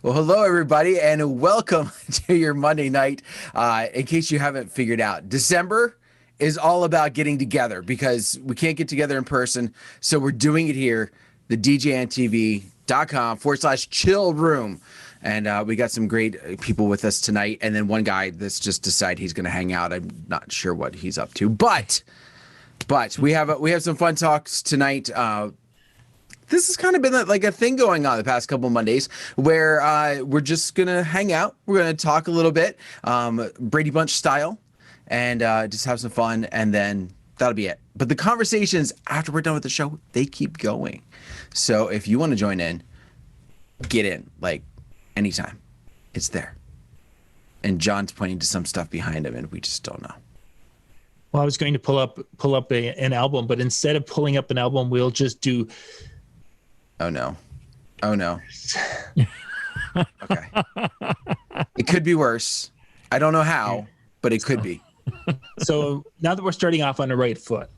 Well, hello, everybody, and welcome to your Monday night. In case you haven't figured out, December is all about getting together because we can't get together in person. So we're doing it here, the DJNTV.com/chill room. And we got some great people with us tonight. And then one guy that's just decided he's going to hang out. I'm not sure what he's up to, but we have some fun talks tonight. This has kind of been like a thing going on the past couple of Mondays where we're just going to hang out. We're going to talk a little bit, Brady Bunch style, and just have some fun. And then that'll be it. But the conversations after we're done with the show, they keep going. So if you want to join in, get in like anytime. It's there. And John's pointing to some stuff behind him and we just don't know. Well, I was going to pull up an album, but instead of pulling up an album, we'll just do. Oh no. Okay. It could be worse. I don't know how, but it could be. So now that we're starting off on the right foot,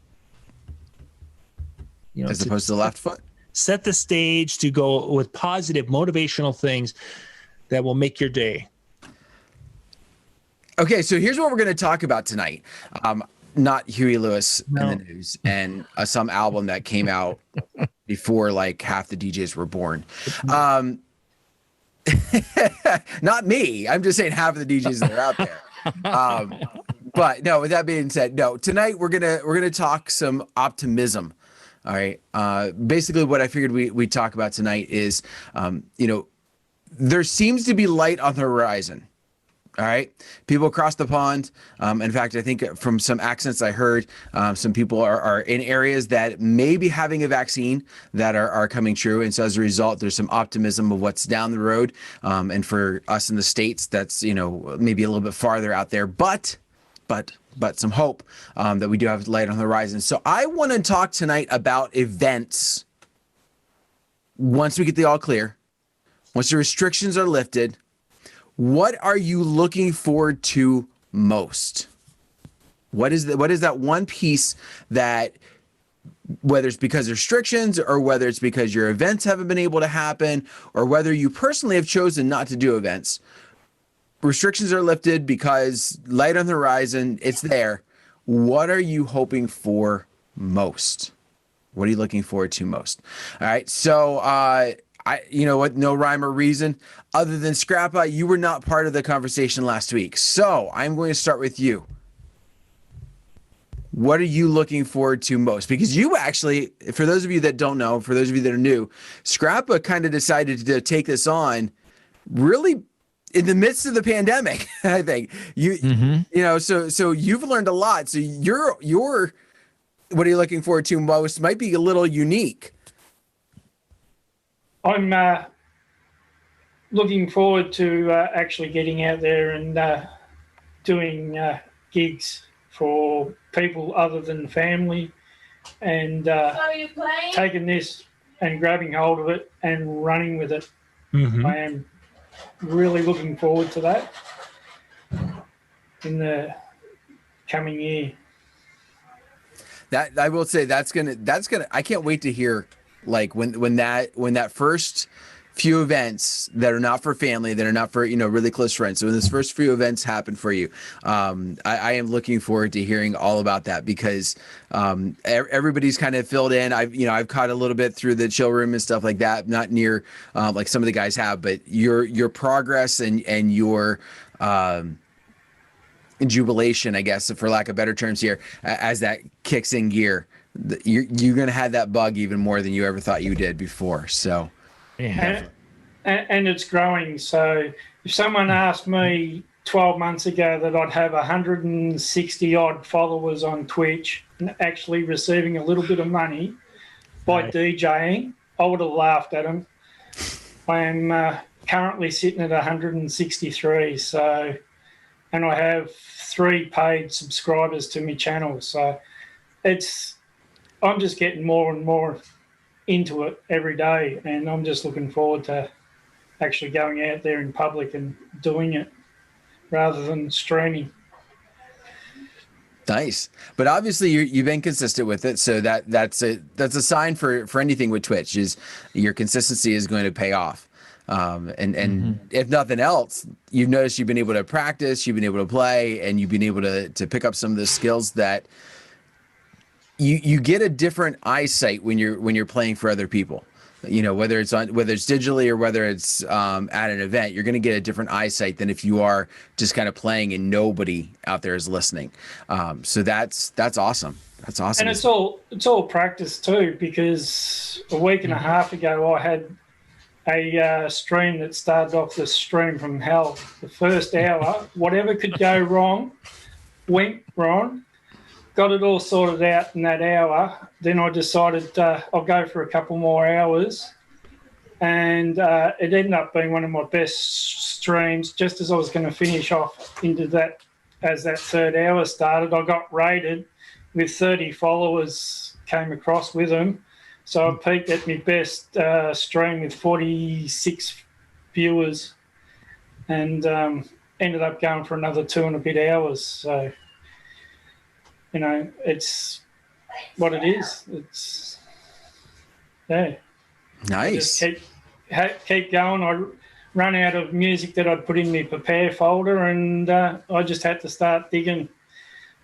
as opposed to the left foot, set the stage to go with positive, motivational things that will make your day. Okay, so here's what we're going to talk about tonight. Not Huey Lewis in the news and some album that came out before like half the DJs were born. Not me. I'm just saying half of the DJs that are out there. But no, with that being said, no, tonight we're gonna talk some optimism. All right. Basically what I figured we'd talk about tonight is, there seems to be light on the horizon. All right. People across the pond. In fact, I think from some accents I heard, some people are in areas that may be having a vaccine that are coming true. And so as a result, there's some optimism of what's down the road. And for us in the States, that's, maybe a little bit farther out there, but some hope that we do have light on the horizon. So I want to talk tonight about events. Once we get the all clear, once the restrictions are lifted, what are you looking forward to most? What is that one piece that, whether it's because of restrictions or whether it's because your events haven't been able to happen or whether you personally have chosen not to do events, restrictions are lifted because light on the horizon, it's there. What are you hoping for most? What are you looking forward to most? All right. So, no rhyme or reason other than Scrappa, you were not part of the conversation last week. So I'm going to start with you. What are you looking forward to most? Because you actually, for those of you that don't know, for those of you that are new, Scrappa kind of decided to take this on really in the midst of the pandemic. I think so you've learned a lot. So your what are you looking forward to most might be a little unique. I'm looking forward to actually getting out there and doing gigs for people other than family and taking this and grabbing hold of it and running with it. Mm-hmm. I am really looking forward to that in the coming year. That I will say that's gonna I can't wait to hear like when that first few events that are not for family, that are not for really close friends. So when this first few events happen for you, I am looking forward to hearing all about that because everybody's kind of filled in. I've caught a little bit through the chill room and stuff like that, not near like some of the guys have, but your progress and your jubilation, I guess, for lack of better terms here, as that kicks in gear. You're going to have that bug even more than you ever thought you did before. So, and it's growing. So if someone asked me 12 months ago that I'd have 160 odd followers on Twitch and actually receiving a little bit of money by DJing, I would have laughed at them. I am currently sitting at 163. So, and I have 3 paid subscribers to my channel. So I'm just getting more and more into it every day, and I'm just looking forward to actually going out there in public and doing it rather than streaming. Nice. But obviously you've been consistent with it. So that's a sign for anything with Twitch is your consistency is going to pay off. And if nothing else, you've noticed you've been able to practice, you've been able to play, and you've been able to pick up some of the skills that you get a different eyesight when you're playing for other people. You know, whether it's digitally or whether it's at an event, you're going to get a different eyesight than if you are just kind of playing and nobody out there is listening. So that's awesome. That's awesome. And it's all practice too, because a week and a half ago I had a stream that started off the stream from hell. The first hour, whatever could go wrong, went wrong. Got it all sorted out in that hour. Then I decided I'll go for a couple more hours. And it ended up being one of my best streams. Just as I was going to finish off into that, as that third hour started, I got rated with 30 followers came across with them. So I peaked at my best stream with 46 viewers and ended up going for another 2 and a bit hours. So, you know, it's what it is. It's, yeah. Nice. I just keep going. I run out of music that I'd put in my prepare folder, and I just had to start digging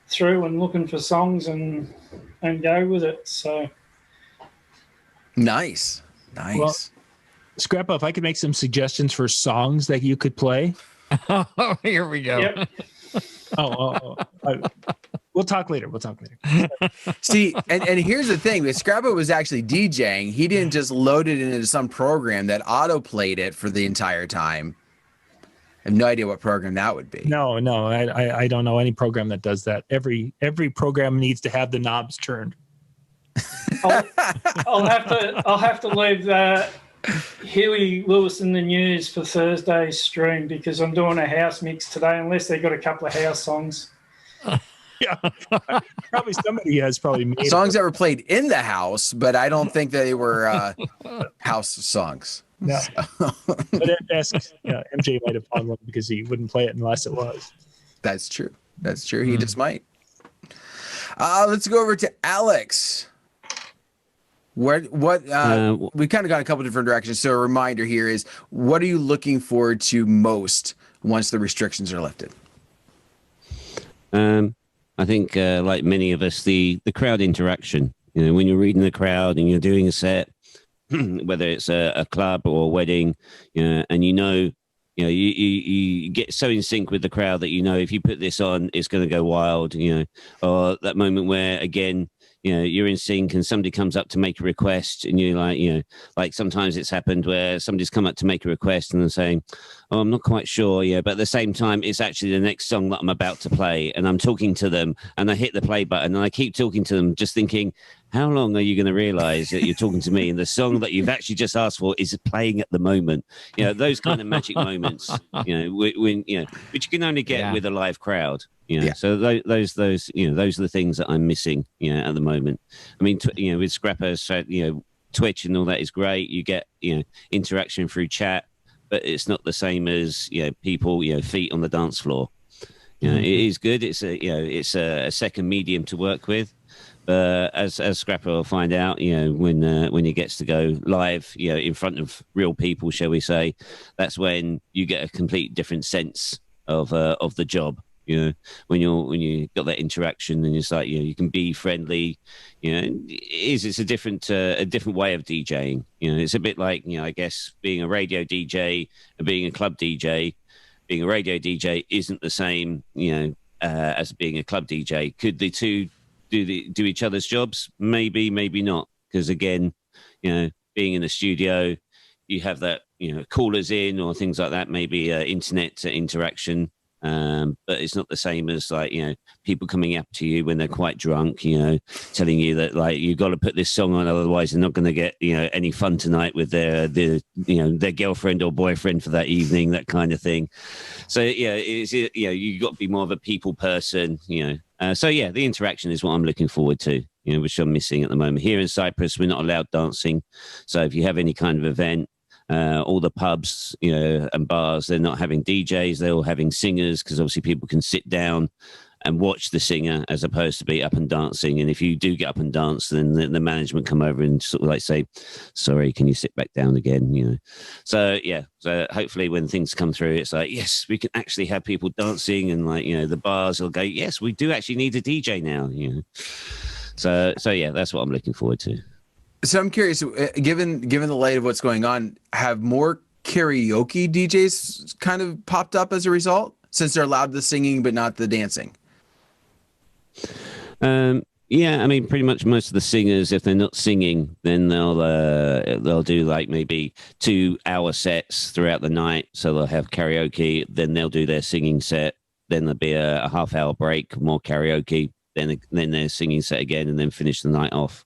through and looking for songs and go with it. So nice. Well, Scrappa, if I could make some suggestions for songs that you could play. Oh, here we go. Yep. We'll talk later. See, and here's the thing: if Scrappa was actually DJing, he didn't just load it into some program that auto played it for the entire time. I have no idea what program that would be. No, I don't know any program that does that. Every program needs to have the knobs turned. I'll have to leave Huey Lewis in the news for Thursday's stream, because I'm doing a house mix today, unless they got a couple of house songs. Yeah, probably somebody has probably made songs that were played in the house, but I don't think they were house songs. No, but MJ might have found one because he wouldn't play it unless it was. That's true. He just might. Let's go over to Alex. We kind of got a couple different directions. So a reminder here is, what are you looking forward to most once the restrictions are lifted? I think, like many of us, the crowd interaction. You know, when you're reading the crowd and you're doing a set, whether it's a club or a wedding, and you get so in sync with the crowd that if you put this on, it's going to go wild. Or that moment where again, you're in sync and somebody comes up to make a request, and you're like, like sometimes it's happened where somebody's come up to make a request and they're saying, "Oh, I'm not quite sure." Yeah, but at the same time, it's actually the next song that I'm about to play, and I'm talking to them, and I hit the play button, and I keep talking to them, just thinking, how long are you going to realize that you're talking to me and the song that you've actually just asked for is playing at the moment? Those kind of magic moments, when which you can only get with a live crowd. So those are the things that I'm missing, at the moment. I mean, with Scrappa, Twitch and all that is great. You get, interaction through chat, but it's not the same as, people, feet on the dance floor. It is good. It's a second medium to work with. But as Scrappa will find out, when he gets to go live, in front of real people, shall we say, that's when you get a complete different sense of the job. When you got that interaction, and it's like you can be friendly. It's a different way of DJing. It's a bit like I guess being a radio DJ and being a club DJ. Being a radio DJ isn't the same as being a club DJ. Could the two do each other's jobs? Maybe not, because again, being in the studio, you have that callers in or things like that, maybe internet interaction, but it's not the same as like people coming up to you when they're quite drunk, telling you that like you've got to put this song on, otherwise they're not going to get any fun tonight with their girlfriend or boyfriend for that evening, that kind of thing. So you've got to be more of a people person. So the interaction is what I'm looking forward to, which I'm missing at the moment. Here in Cyprus, we're not allowed dancing. So if you have any kind of event, all the pubs, and bars, they're not having DJs. They're all having singers, because obviously people can sit down and watch the singer as opposed to be up and dancing. And if you do get up and dance, then the management come over and sort of like say, sorry, can you sit back down again? You know, so yeah. So hopefully when things come through, it's like, yes, we can actually have people dancing, and like, you know, the bars will go, yes, we do actually need a DJ now, you know. So yeah, that's what I'm looking forward to. So I'm curious, given the light of what's going on, have more karaoke DJs kind of popped up as a result, since they're allowed the singing but not the dancing? Yeah, I mean, pretty much most of the singers, if they're not singing, then they'll do like maybe 2-hour sets throughout the night. So they'll have karaoke, then they'll do their singing set, then there'll be a half-hour break, more karaoke, then their singing set again, and then finish the night off.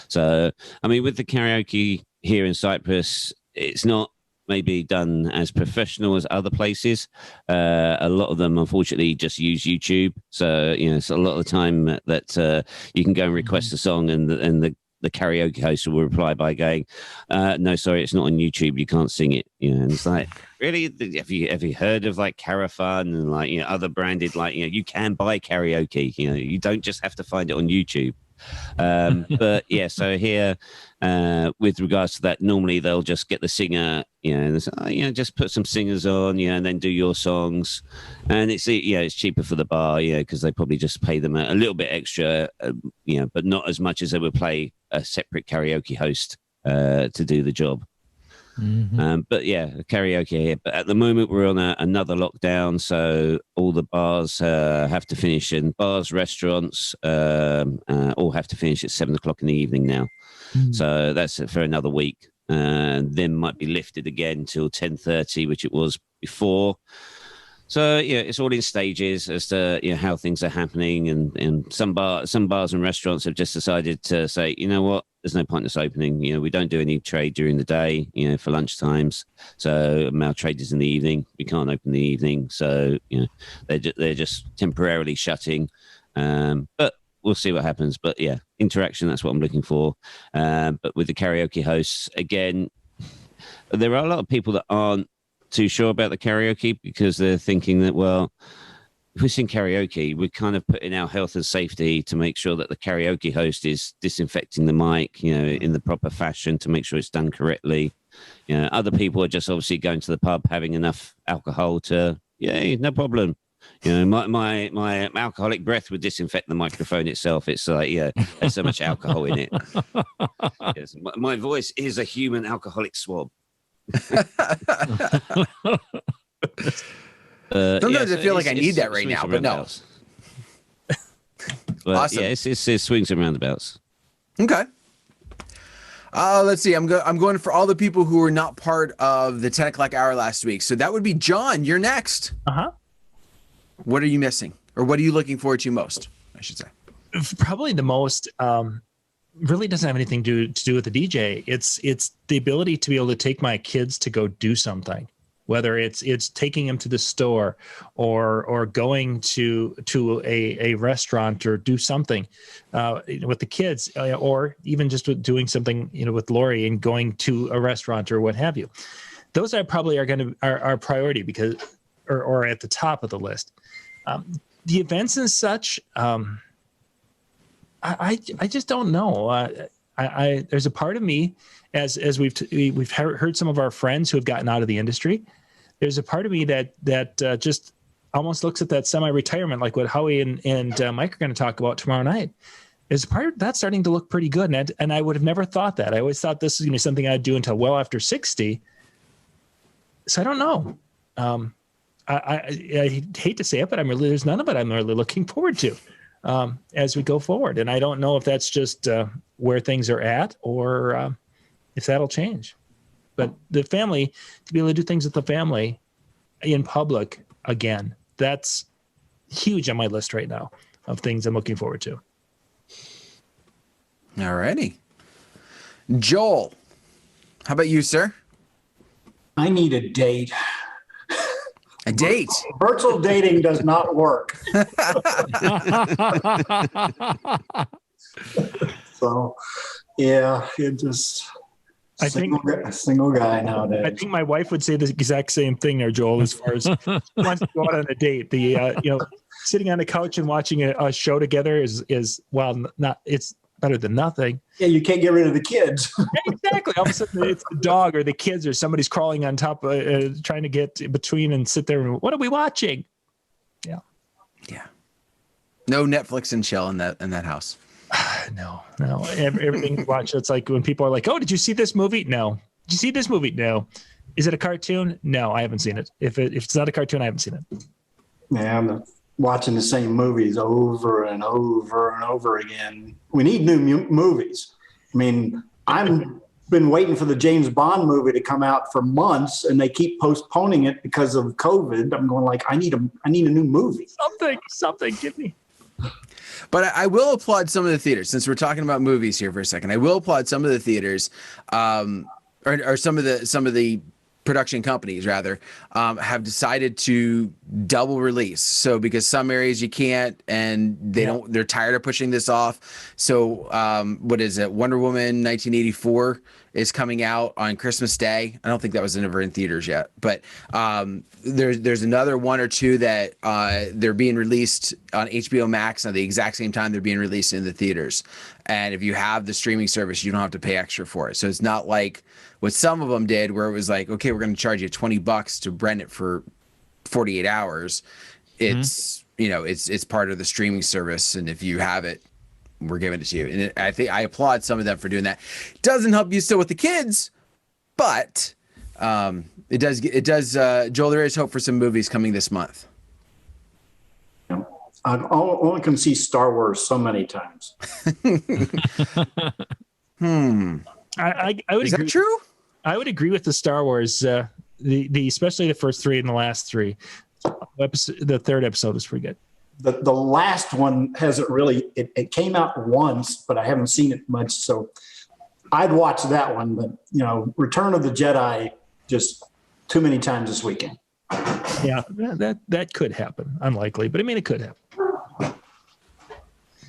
So, I mean, with the karaoke here in Cyprus, it's not maybe done as professional as other places. A lot of them, unfortunately, just use YouTube. So, you know, so a lot of the time that you can go and request a song, and the karaoke host will reply by going, no, sorry, it's not on YouTube. You can't sing it. You know, and it's like, really? Have you heard of like Carafun and like, you know, other branded, like, you know, you can buy karaoke, you know, you don't just have to find it on YouTube. But yeah, so here, with regards to that, normally they'll just get the singer, you know, and say, oh, you know, just put some singers on, you know, and then do your songs. And it's, you know, it's cheaper for the bar, you know, because they probably just pay them a little bit extra, you know, but not as much as they would pay a separate karaoke host to do the job. Mm-hmm. But yeah, karaoke here. But at the moment, we're on another lockdown, so all the bars have to finish, and bars, restaurants, all have to finish at 7 o'clock in the evening now. Mm. So that's for another week. Then might be lifted again till 10:30, which it was before. So yeah, it's all in stages as to, you know, how things are happening, and some bars and restaurants have just decided to say, you know what, there's no point in us opening. You know, we don't do any trade during the day, you know, for lunch times. So our trade is in the evening. We can't open in the evening. So, you know, they're just temporarily shutting. But we'll see what happens. But yeah, interaction, that's what I'm looking for. But with the karaoke hosts, again, there are a lot of people that aren't too sure about the karaoke, because they're thinking that, well, if we sing karaoke, we're kind of putting our health and safety to make sure that the karaoke host is disinfecting the mic, you know, in the proper fashion to make sure it's done correctly. You know, other people are just obviously going to the pub, having enough alcohol to, yeah, no problem. You know, my alcoholic breath would disinfect the microphone itself. It's like, yeah, there's so much alcohol in it. Yes, my voice is a human alcoholic swab. Sometimes I feel like I need that right now, but no. But awesome. Yeah, it's swings and roundabouts. Okay. Let's see. I'm going for all the people who were not part of the 10 o'clock hour last week. So that would be John. You're next. Uh-huh. What are you missing, or what are you looking forward to most, I should say? Probably the most, really doesn't have anything to do with the DJ. It's the ability to be able to take my kids to go do something, whether it's taking them to the store or going to a restaurant or do something with the kids, or even just with doing something, you know, with Lori and going to a restaurant or what have you. Those are probably our priority, because or at the top of the list. The events and such, I just don't know. There's a part of me, as we've heard some of our friends who have gotten out of the industry. There's a part of me that just almost looks at that semi-retirement, like what Howie and Mike are going to talk about tomorrow night. There's a part of that's starting to look pretty good, and I would have never thought that. I always thought this was going to be something I'd do until well after 60. So I don't know. I hate to say it, but there's none of it I'm really looking forward to as we go forward. And I don't know if that's just where things are at, or if that'll change. But the family, to be able to do things with the family in public again, that's huge on my list right now of things I'm looking forward to. All righty. Joel, how about you, sir? I need a date. A date. Virtual dating does not work. So, yeah, I think A single guy nowadays. I think my wife would say the exact same thing there, Joel, as far as wants to go out on a date. Sitting on the couch and watching a show together is not it's better than nothing. Yeah, you can't get rid of the kids. Exactly. All of a sudden, it's the dog or the kids or somebody's crawling on top, trying to get between and sit there. What are we watching? Yeah. No Netflix and chill in that house. No. Everything we watch. It's like when people are like, "Oh, did you see this movie?" No. Did you see this movie? No. Is it a cartoon? No, I haven't seen it. If it's not a cartoon, I haven't seen it. Yeah, I'm watching the same movies over and over and over again. We need new movies. I mean, I've been waiting for the James Bond movie to come out for months, and they keep postponing it because of COVID. I'm going like, I need a new movie. Something. Give me. But I will applaud some of the theaters, since we're talking about movies here for a second. I will applaud some of the theaters, or some of the production companies rather, have decided to double release. So because some areas you can't, and they're tired of pushing this off. So what is it? Wonder Woman 1984 is coming out on Christmas Day. I don't think that was ever in theaters yet, but there's another one or two that they're being released on HBO Max at the exact same time they're being released in the theaters. And if you have the streaming service, you don't have to pay extra for it. So it's not like what some of them did, where it was like, okay, we're going to charge you $20 to rent it for 48 hours. It's it's part of the streaming service, and if you have it, we're giving it to you. And I think I applaud some of them for doing that. Doesn't help you still with the kids, but it does. Joel, there is hope for some movies coming this month. I only can see Star Wars so many times. I would Is agree. that true? I would agree with the Star Wars, the especially the first three and the last three. The third episode was pretty good. The last one hasn't really. It came out once, but I haven't seen it much. So I'd watch that one. But Return of the Jedi, just too many times this weekend. Yeah, that could happen. Unlikely, but I mean, it could happen.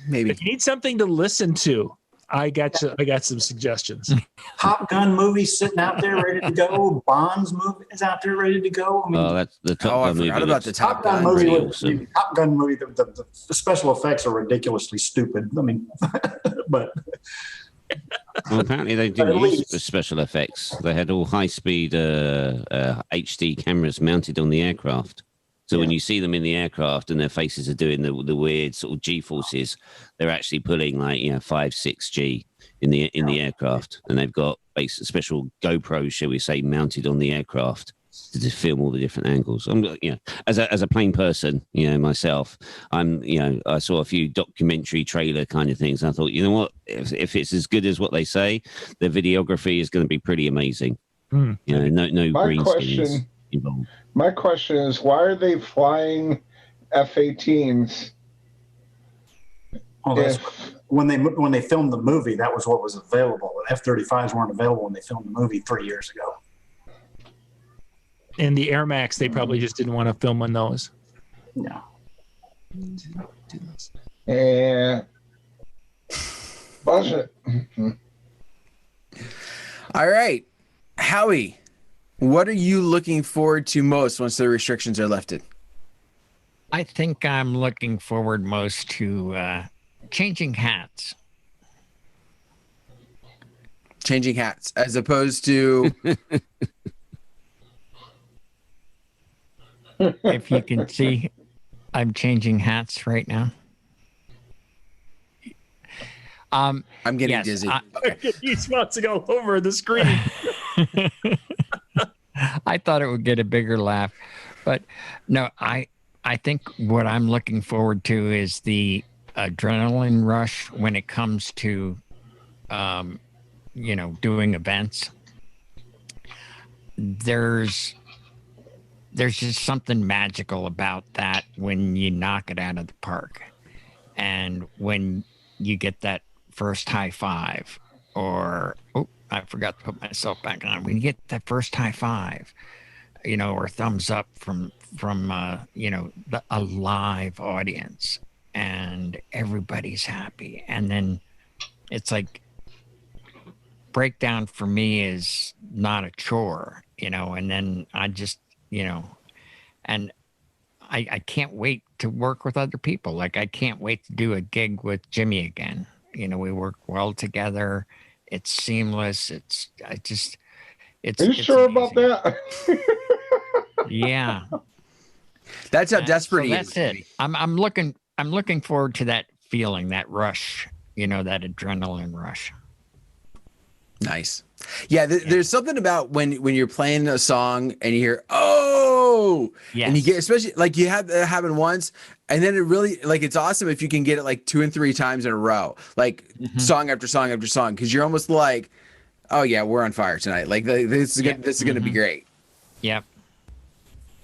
Maybe. If you need something to listen to, I got some suggestions. Top Gun movie sitting out there ready to go. Bond's movie is out there ready to go. I mean, that's the Top Gun movie. I forgot about the Top Gun movie. Awesome. Top Gun movie. The special effects are ridiculously stupid. I mean, but well, apparently they didn't use the special effects. They had all high-speed HD cameras mounted on the aircraft. So when you see them in the aircraft and their faces are doing the weird sort of G forces, they're actually pulling 5-6 G in the aircraft, and they've got special GoPros, shall we say, mounted on the aircraft to just film all the different angles. As a plain person, myself, I saw a few documentary trailer kind of things. And I thought, you know what, if it's as good as what they say, the videography is going to be pretty amazing. No green screens involved. My question is, why are they flying F-18s? Oh, when they filmed the movie, that was what was available. F-35s weren't available when they filmed the movie 3 years ago. And the Air Max, they probably just didn't want to film on those. No. Yeah. Budget. All right, Howie, what are you looking forward to most once the restrictions are lifted? I think I'm looking forward most to changing hats. Changing hats, as opposed to If you can see, I'm changing hats right now. I'm getting dizzy. He's bouncing all over the screen. I thought it would get a bigger laugh, but no, I think what I'm looking forward to is the adrenaline rush when it comes to, doing events. There's just something magical about that when you knock it out of the park, and when you get that first high five, or I forgot to put myself back on. When you get that first high five, or thumbs up from a live audience, and everybody's happy, and then it's like breakdown for me is not a chore, and then I just, and I can't wait to work with other people. Like, I can't wait to do a gig with Jimmy again. We work well together. It's seamless. It's Are you sure about that? Yeah. That's how desperate he is. That's it. I'm looking forward to that feeling, that rush, that adrenaline rush. Nice. Yeah, there's something about when you're playing a song and you hear, oh, yes. And you get, especially like you have that happen once, and then it really, like, it's awesome if you can get it like 2 and 3 times in a row, like song after song after song, because you're almost like, oh yeah, we're on fire tonight. Like this is this is gonna be great. Yep.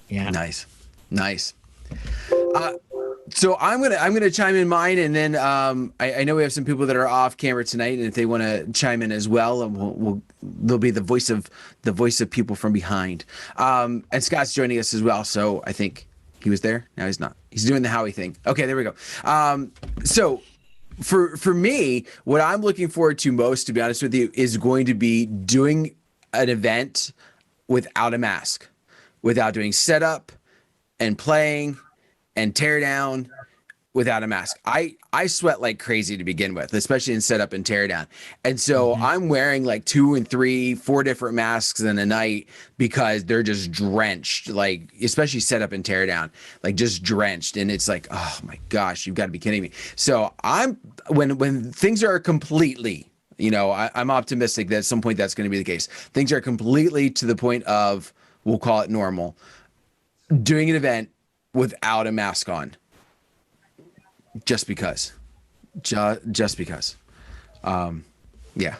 Yeah. Nice. So I'm gonna chime in mine, and then I know we have some people that are off camera tonight, and if they want to chime in as well, and they'll be the voice of people from behind. And Scott's joining us as well, so I think he was there. No, he's not. He's doing the Howie thing. Okay, there we go. So for me, what I'm looking forward to most, to be honest with you, is going to be doing an event without a mask, without doing setup and playing and tear down without a mask. I sweat like crazy to begin with, especially in setup and tear down. And so I'm wearing like 2 and 3, 4 different masks in a night because they're just drenched, like especially setup and tear down, like just drenched. And it's like, oh my gosh, you've got to be kidding me. So when things are completely, I'm optimistic that at some point that's going to be the case. Things are completely to the point of, we'll call it normal, doing an event without a mask on, just because. Yeah.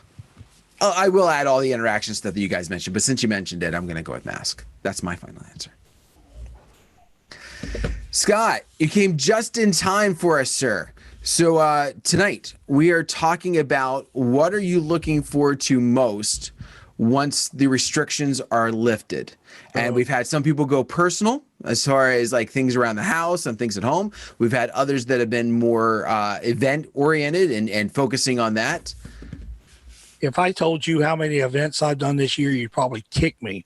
I will add all the interaction stuff that you guys mentioned, but since you mentioned it, I'm going to go with mask. That's my final answer. Scott, you came just in time for us, sir. So tonight we are talking about what are you looking forward to most once the restrictions are lifted. And we've had some people go personal as far as like things around the house and things at home. We've had others that have been more event oriented and focusing on that. If I told you how many events I've done this year, you'd probably kick me.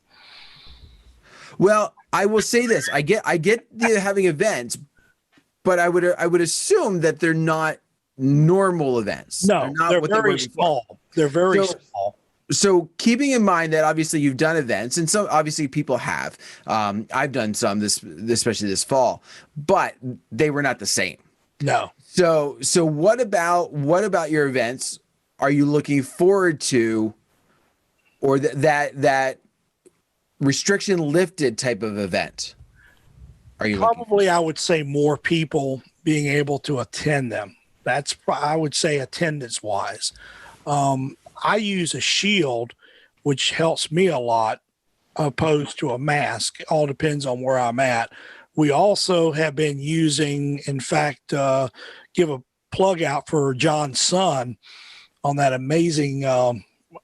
Well, I will say this. I get the having events, but I would assume that they're not normal events. No, they're very small. They're very small. So keeping in mind that obviously you've done events, and some obviously people have. I've done some especially this fall, but they were not the same. No. So what about your events are you looking forward to, or that restriction lifted type of event? Are you probably? I would say more people being able to attend them. That's, I would say, attendance wise. I use a shield, which helps me a lot, opposed to a mask. It all depends on where I'm at. We also have been using, in fact, give a plug out for John's son on that amazing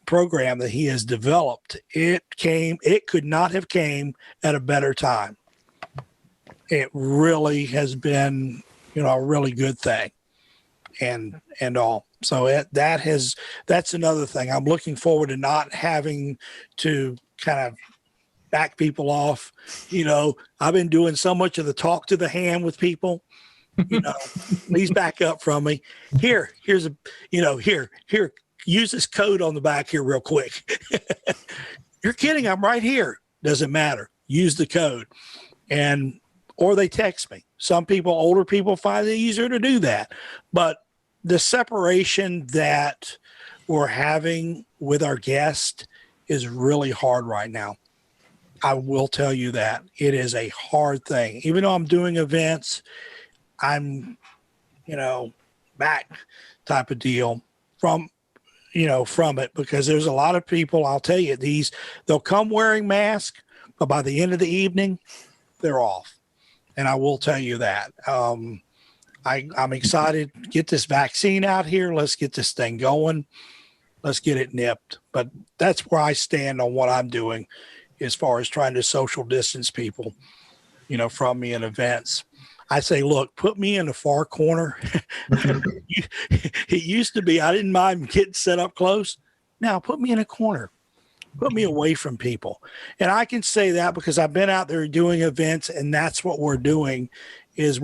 program that he has developed. It could not have came at a better time. It really has been, a really good thing, and all. So that's another thing. I'm looking forward to not having to kind of back people off. I've been doing so much of the talk to the hand with people. Please back up from me. Here, use this code on the back here real quick. You're kidding. I'm right here. Doesn't matter. Use the code. Or they text me. Some people, older people, find it easier to do that. But the separation that we're having with our guest is really hard right now. I will tell you that. It is a hard thing. Even though I'm doing events, I'm, back type of deal from it, because there's a lot of people, I'll tell you, they'll come wearing masks, but by the end of the evening, they're off. And I will tell you that. I'm excited to get this vaccine out here. Let's get this thing going. Let's get it nipped. But that's where I stand on what I'm doing as far as trying to social distance people, from me in events. I say, look, put me in the far corner. It used to be, I didn't mind getting set up close. Now put me in a corner. Put me away from people. And I can say that because I've been out there doing events, and that's what we're doing is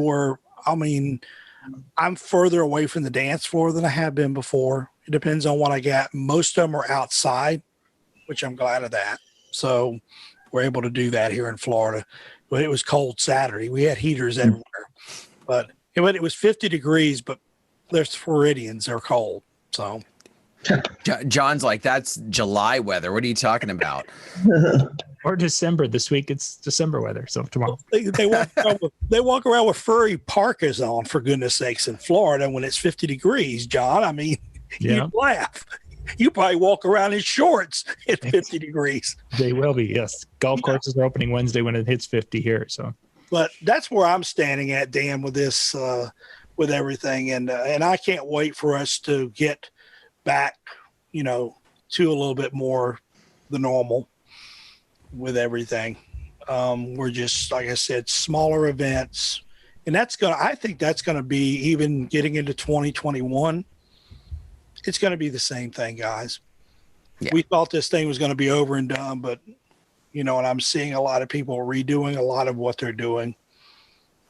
I'm further away from the dance floor than I have been before. It depends on what I got. Most of them are outside, which I'm glad of that. So we're able to do that here in Florida. But it was cold Saturday. We had heaters everywhere. But it was 50 degrees, but there's Floridians. They're cold. So John's like, that's July weather. What are you talking about? Or December. This week it's December weather. So tomorrow. They walk around with furry parkas on, for goodness sakes, in Florida when it's 50 degrees, John. I mean, Yeah. you'd laugh. You probably walk around in shorts at 50 degrees. They will be, yes. Golf courses are opening Wednesday when it hits 50 here. So, But that's where I'm standing at, Dan, with this, with everything. And I can't wait for us to get back, to a little bit more the normal with everything. We're just, like I said, smaller events. And I think that's going to be, even getting into 2021, it's going to be the same thing, guys. Yeah. We thought this thing was going to be over and done, but, and I'm seeing a lot of people redoing a lot of what they're doing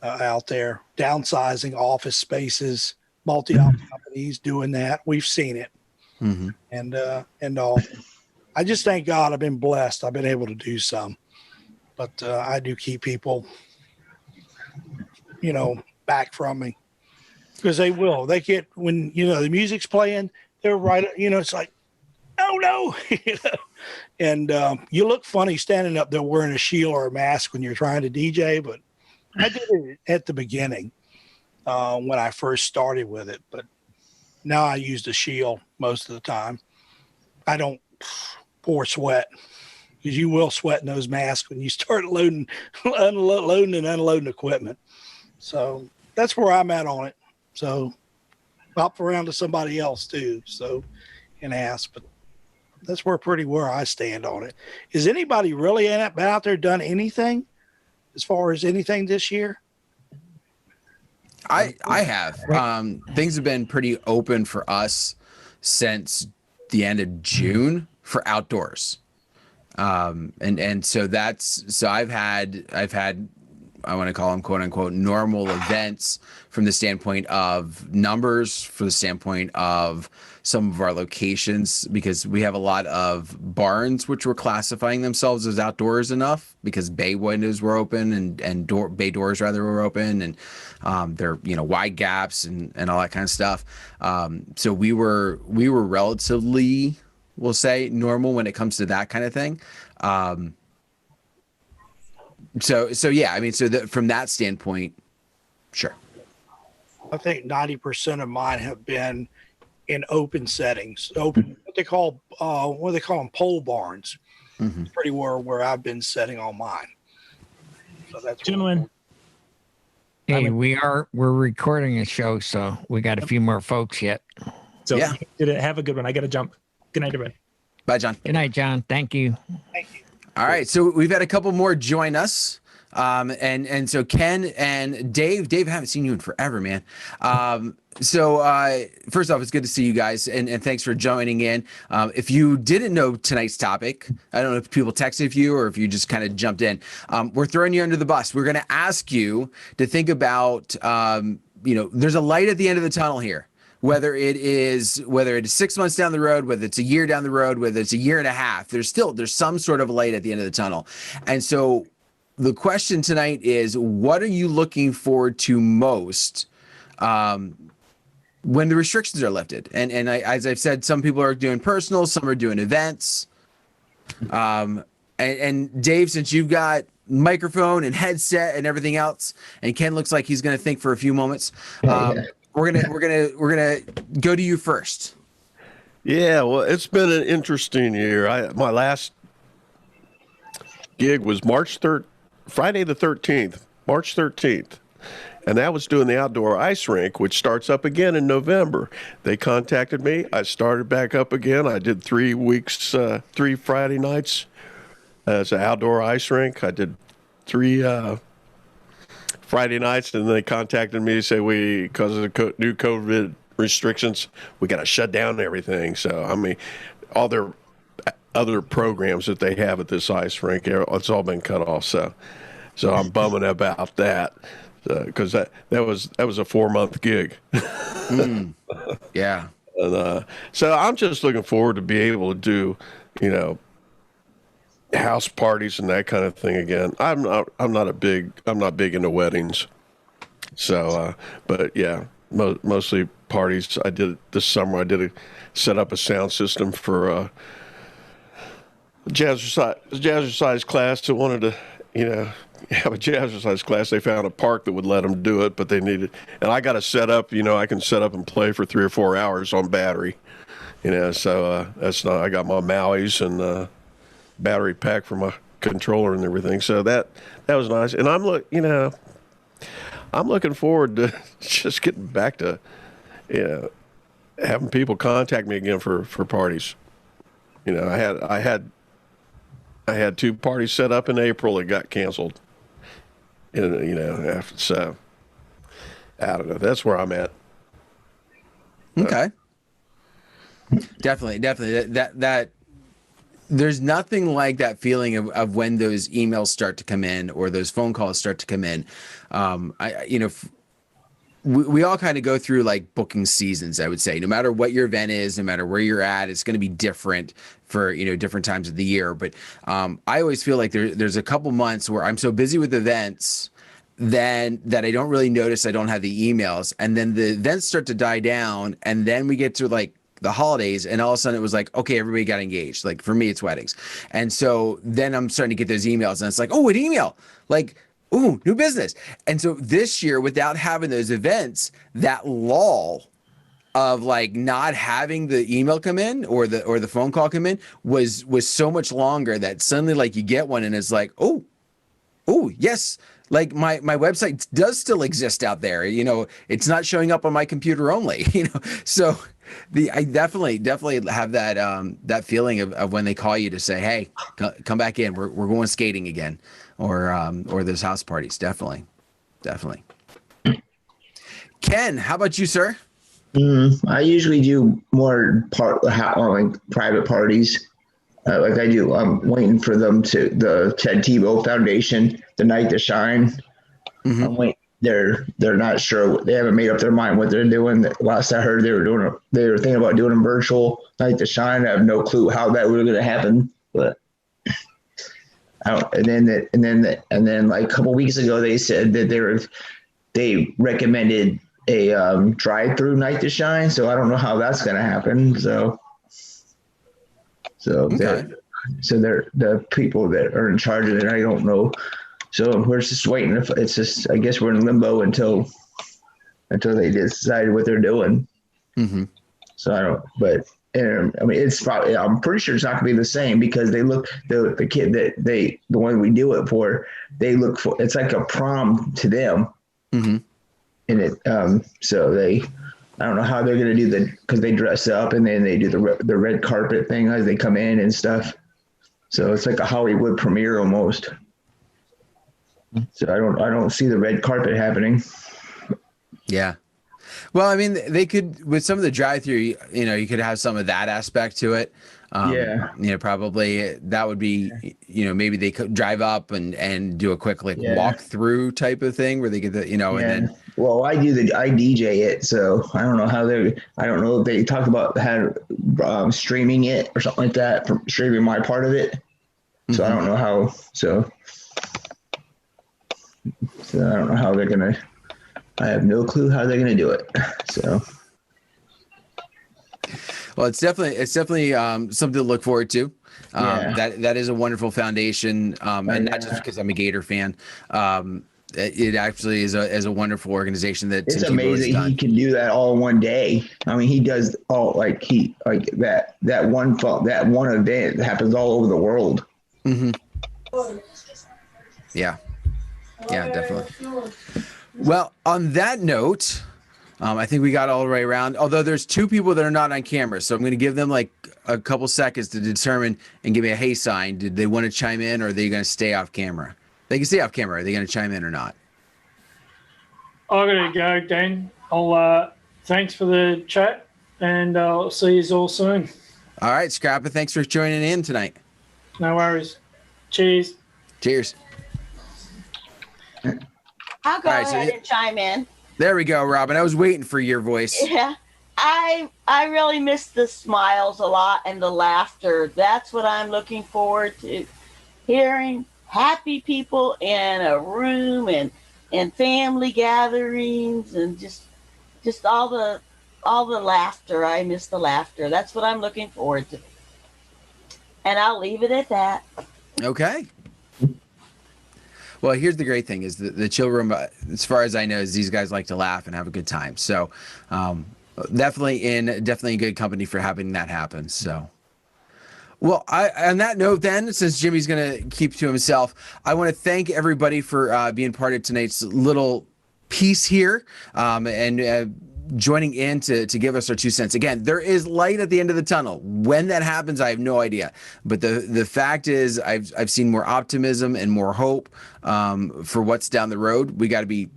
out there, downsizing office spaces, multi-op companies doing that. We've seen it. Mm-hmm. And all. I just thank God I've been blessed. I've been able to do some, but I do keep people, back from me, because they will. They get, when the music's playing, they're right. It's like, oh no, and you look funny standing up there wearing a shield or a mask when you're trying to DJ. But I did it at the beginning when I first started with it, but now I use the shield most of the time. I don't pour sweat, because you will sweat in those masks when you start loading and unloading equipment. So that's where I'm at on it. So hop around to somebody else too, so and ask. But that's where I stand on it. Is anybody really been out there done anything as far as anything this year? I have. Things have been pretty open for us since the end of June for outdoors. And so I've had I want to call them quote unquote normal events from the standpoint of numbers, for the standpoint of some of our locations, because we have a lot of barns which were classifying themselves as outdoors enough because bay windows were open and bay doors rather were open, and they're wide gaps and all that kind of stuff. So we were relatively, we'll say, normal when it comes to that kind of thing. So yeah, I mean, from that standpoint, sure. I think 90% of mine have been in open settings, what they call them, pole barns. Mm-hmm. Pretty where I've been setting on mine. So that's gentlemen. Hey, we're recording a show, so we got a few more folks yet. So yeah, have a good one. I got to jump. Good night, everybody. Bye, John. Good night, John. Thank you. Thank you. All right, so we've had a couple more join us, and so Ken and Dave, I haven't seen you in forever, man. So first off, it's good to see you guys, and thanks for joining in. If you didn't know tonight's topic, I don't know if people texted you or if you just kind of jumped in. We're throwing you under the bus. We're going to ask you to think about, there's a light at the end of the tunnel here. Whether it is 6 months down the road, whether it's a year down the road, whether it's a year and a half, there's some sort of light at the end of the tunnel. And so the question tonight is, what are you looking forward to most when the restrictions are lifted? And as I've said, some people are doing personal, some are doing events. And Dave, since you've got microphone and headset and everything else, and Ken looks like he's going to think for a few moments. We're gonna go to you first. Yeah, well, it's been an interesting year. My last gig was Friday the 13th, March 13th, and that was doing the outdoor ice rink, which starts up again in November. They contacted me. I started back up again. I did 3 weeks, 3 Friday nights as an outdoor ice rink. I did 3. Friday nights, and they contacted me to say because of the new COVID restrictions, we got to shut down everything. So, I mean, all their other programs that they have at this ice rink, it's all been cut off. So I'm bumming about that because that was a 4-month gig. Yeah. And, so I'm just looking forward to be able to do, house parties and that kind of thing again. I'm not big into weddings. So, but yeah, mostly parties. I did this summer. I set up a sound system for a jazzercise class that wanted to, have a jazzercise class. They found a park that would let them do it, but they needed, and I got to set up. I can set up and play for 3 or 4 hours on battery. So that's not. I got my Maui's and battery pack for my controller and everything. So that was nice. And I'm looking forward to just getting back to, having people contact me again for parties. I had 2 parties set up in April that got canceled. And, so I don't know. That's where I'm at. Okay. Definitely. That there's nothing like that feeling of when those emails start to come in or those phone calls start to come in. We all kind of go through like booking seasons, I would say. No matter what your event is, no matter where you're at, it's going to be different for, different times of the year. But I always feel like there's a couple months where I'm so busy with events then that I don't really notice I don't have the emails. And then the events start to die down. And then we get to like the holidays, and all of a sudden it was like, okay, everybody got engaged. Like for me, it's weddings. And so then I'm starting to get those emails, and it's like, oh, an email. Like, ooh, new business. And so this year, without having those events, that lull of like not having the email come in or the phone call come in was so much longer that suddenly like you get one and it's like, oh, yes. Like my website does still exist out there. It's not showing up on my computer only, so I definitely have that feeling of when they call you to say, hey, come back in. We're going skating again. Or those house parties. Definitely. Ken, how about you, sir? I usually do more like private parties. Like I do. I'm waiting for them the Ted Tebow Foundation, the night to shine. Mm-hmm. I'm waiting. They're not sure. They haven't made up their mind what they're doing. Last I heard, they were thinking about doing a virtual night to shine. I have no clue how that was going to happen, but. And then like a couple weeks ago, they said that they recommended a drive-through night to shine. So I don't know how that's going to happen. So okay. they're the people that are in charge of it. I don't know. So we're just waiting. I guess we're in limbo until they decide what they're doing. Mm-hmm. So I don't. But. And I mean, it's probably, I'm pretty sure it's not gonna be the same because the kid the one we do it for, they look for, it's like a prom to them. Mm-hmm. And I don't know how they're going to do because they dress up and then they do the red carpet thing as they come in and stuff. So it's like a Hollywood premiere almost. So I don't see the red carpet happening. Yeah. Well, I mean, they could, with some of the drive-through, you could have some of that aspect to it. Probably that would be, maybe they could drive up and do a quick walk through type of thing where they get the, and then. Well, I DJ it, so I don't know I don't know if they talk about streaming it or something like that, from streaming my part of it. So I don't know how. So I don't know how they're gonna. I have no clue how they're gonna do it. So. Well, it's definitely something to look forward to. That is a wonderful foundation, and not just because I'm a Gator fan. It actually is a wonderful organization that it's amazing he can do that all in one day. I mean, he does all that one event that happens all over the world. Mm-hmm. Yeah, definitely. Well, on that note, I think we got all the way around. Although there's two people that are not on camera, so I'm going to give them like a couple seconds to determine and give me a hey sign. Did they want to chime in, or are they going to stay off camera? They can stay off camera. Are they going to chime in or not? I'm going to go, Dan. Thanks for the chat, and I'll see you all soon. All right, Scrappa, thanks for joining in tonight. No worries. Cheers. Cheers. I'll go All right, so ahead and chime in. There we go, Robin. I was waiting for your voice. Yeah. I really miss the smiles a lot and the laughter. That's what I'm looking forward to. Hearing happy people in a room and family gatherings and just all the laughter. I miss the laughter. That's what I'm looking forward to. And I'll leave it at that. Okay. Well, here's the great thing is the chill room, as far as I know, is these guys like to laugh and have a good time. So definitely in good company for having that happen. So, well, on that note then, since Jimmy's going to keep to himself, I want to thank everybody for being part of tonight's little piece here and joining in to give us our 2 cents. Again, there is light at the end of the tunnel. When that happens, I have no idea. But the fact is, I've seen more optimism and more hope for what's down the road. We got to be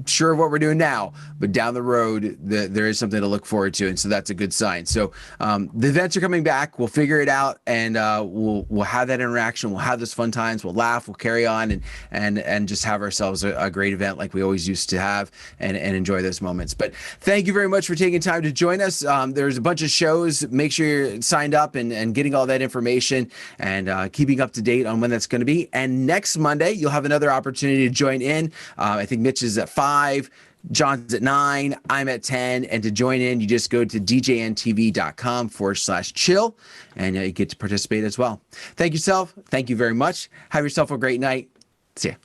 sure of what we're doing now, but down the road, there is something to look forward to, and so that's a good sign. So the events are coming back. We'll figure it out, and we'll have that interaction. We'll have those fun times. We'll laugh. We'll carry on, and just have ourselves a great event like we always used to have, and enjoy those moments. But thank you very much for taking time to join us. There's a bunch of shows. Make sure you're signed up and getting all that information and keeping up to date on when that's going to be. And next Monday, you'll have another opportunity to join in. I think Mitch is at 5, John's at 9, I'm at 10, and to join in, you just go to djntv.com/chill, and you get to participate as well. Thank you very much. Have yourself a great night. See ya.